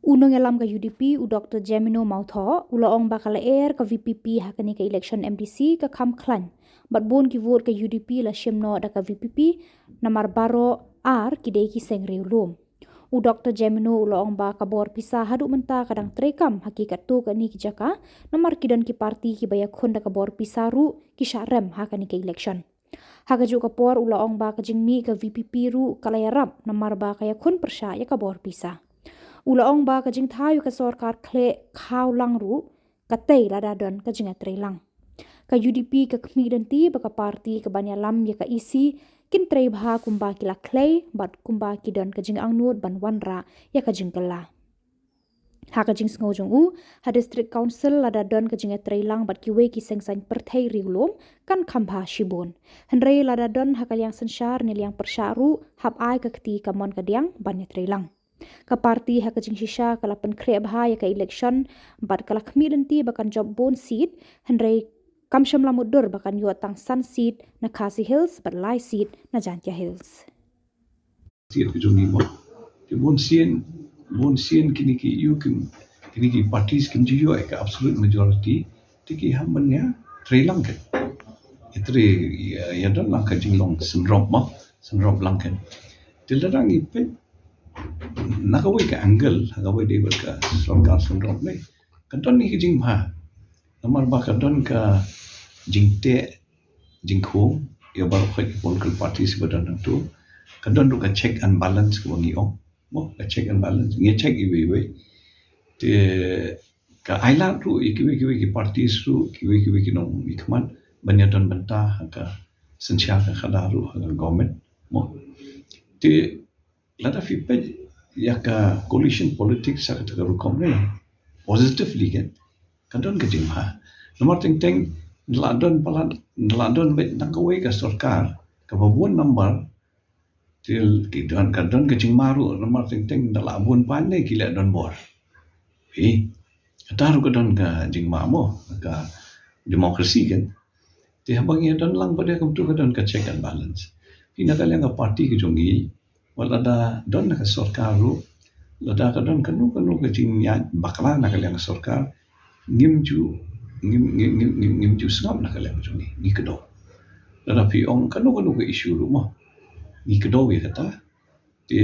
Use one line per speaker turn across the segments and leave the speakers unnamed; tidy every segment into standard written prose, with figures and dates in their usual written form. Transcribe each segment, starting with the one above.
Unong elam ka UDP u Dr. Gemino Mautho ulaong bakal air ka VPP hakani ka election MDC ka kam klan bat bon ki vote ka UDP la shemno da ka VPP namar baro ar kidei ki sengre ulum u Dr. Gemino ulaong ba ka bor pisah hadu menta kadang trekam hakikat tu ka ni ki jaka namar kidon ki parti ki baya khon da ka bor pisaru ki syarem hakani ka election hagaju ka por ulaong ba ka jingmi ka VPP ru kalayarap namar ba ka ya khon persya ya ka bor pisah ulaong ba ka jing thayu ka sarkar khle khaw lang ru ka tei lada don ka jinga lang ka UDP ka khmi dan ti ba ka parti ka banya lam ya ka isi kin trei bha kumba kila khle bat kumba ki don ka jing angnut ban wanra ya ka jing kala ha ka jing sngo jong u ha district council lada don ka jinga lang bat ki we ki sengsan perthai riulom kan khamba shibon henrei lada don ha ka liang sanshar ne liang persharu hab ai ka kti ka mon ka diang banya lang ka parti ha ka jing shisha kala pen kre bha ya ka election bat kala khmi danti bakan job bon seat henrei kam shamla mudur bakan yo tang sun seat na Khasi Hills bat lai seat na Jantia Hills
tiap joni mo ke bon sien kini ki you kini ki parties kin ju yo ka absolute majority tiki hamban ya trelang ke itre ya dan lang ka jinglong senrop lang kan tilarang ipe nakawai ka angle nakawai dia ka sarkar syndrome ni kadon ni jing bha namar ba kadon ka jingte jingkhong ya ba khoi political parties badan tu kadon du ka check and balance ko ngi ong mo ka check and balance ngi check iwe te ka aila tu ikiwe ki parties tu kiwe ki nong ikman banyadan benta ka sensia ka khadaru ka government mo te lada fipe ya ka coalition politics sa ka rukom ne positively kan don ka jingha nomor teng ladon bet nakawai ka sarkar ka babun number til kidon ka don ka jingmaru nomor teng dalabun pan ne kila don bor taru ka don ka jingma mo ka demokrasi kan ti habang ya don lang pada ka tu ka don ka check and balance pinakalang ka party ka jongi wala da don ka sarkar ru lada ka don kanu ka jingya bakla na kalang sarkar ngimju sngam na kalang jongi ni kedo lada pi ong kanu ka issue ru mo ni kedo ya kata te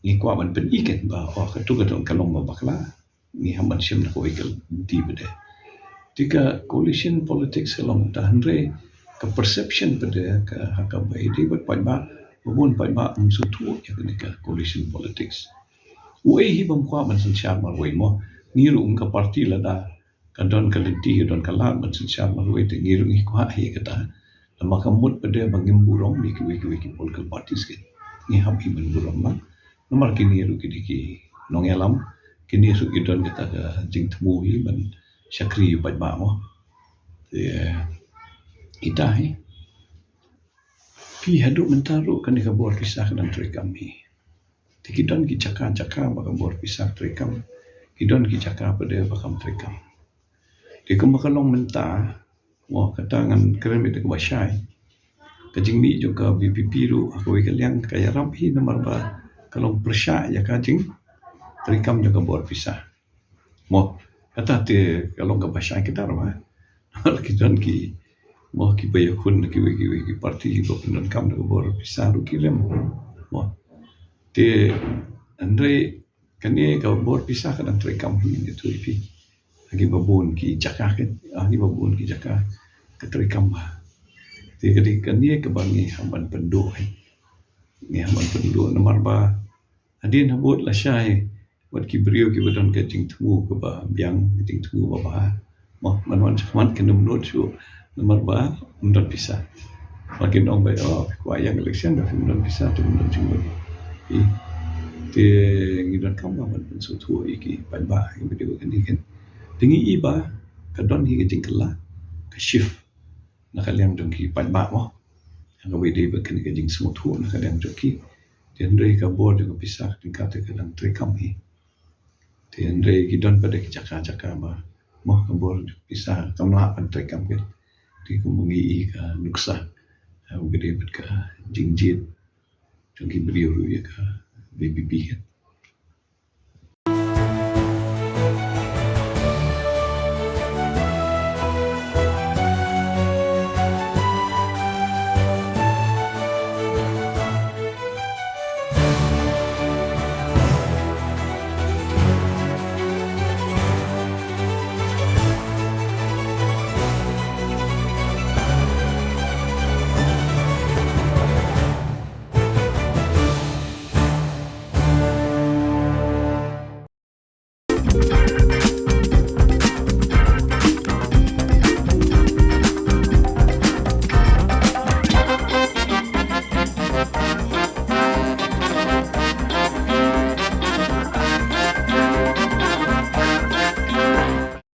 ni kwa ban pen iken ba ka tu ka don kalong ba bakla ni hamban sim na ko ikel di bede tika coalition politics along ta andre ka perception bede ka haka bai di bat ba babun ba sutu ya ka coalition politics uai hi bam kwa ban san sha mar wei mo niru ka parti lada kadon kaliti don kala ban san sha mar wei te niru hi kwa hi kata lama kamut pada bangim burong ni ki political parties ke ni ham hi ban burong ma nomor kini ru ki nong elam kini ru don kata ka jing temu hi ban syakri ba mo ita hi pi hadu mentaru kan ka bor pisah dan trekam hi tikidon ki caka baka bor pisah trekam kidon ki caka pada bakam trekam di kemakalong menta wah katangan keren itu kebasyai kajing mi juga VPP ru aku ikaliang kaya rampi nomor ba kalong persya ya kajing trekam juga bor pisah mo kata te kalong kebasyai kita rumah kidon ki mo ki bayakun ki parti ko penon kam ko bor pisah ru kilem mo te andre kani ka bor pisah kan andre kam hi tu ipi lagi babun ki jakah kan ni babun ki jakah ka tre kam ba te kani ka bangi hamban pendu ni hamban pendu nomor ba adin habut la syai wat ki brio ki badon ka jing temu ka ba biang jing temu ba mo man kan menurut su nomor ba menurut pisah makin orang baik wayang election dah menurut pisah tu menurut jinggo te ngidon kam ba man su tu iki ban ba yang video kan ni kan tingi iba kadon hi jing kala ka shift na kaliam jong ki ban ba mo ang wede ba kan ka jing su tu na kaliam jong ki den rei ka bor jong pisah tingkat ka dan trekam hi den rei ki don pada ki jaka ba mo ka bor pisah kamla pan trekam ke di kumungi ka nuksa gede bet ka jingjit jong ki brio ru ya ka BBB kan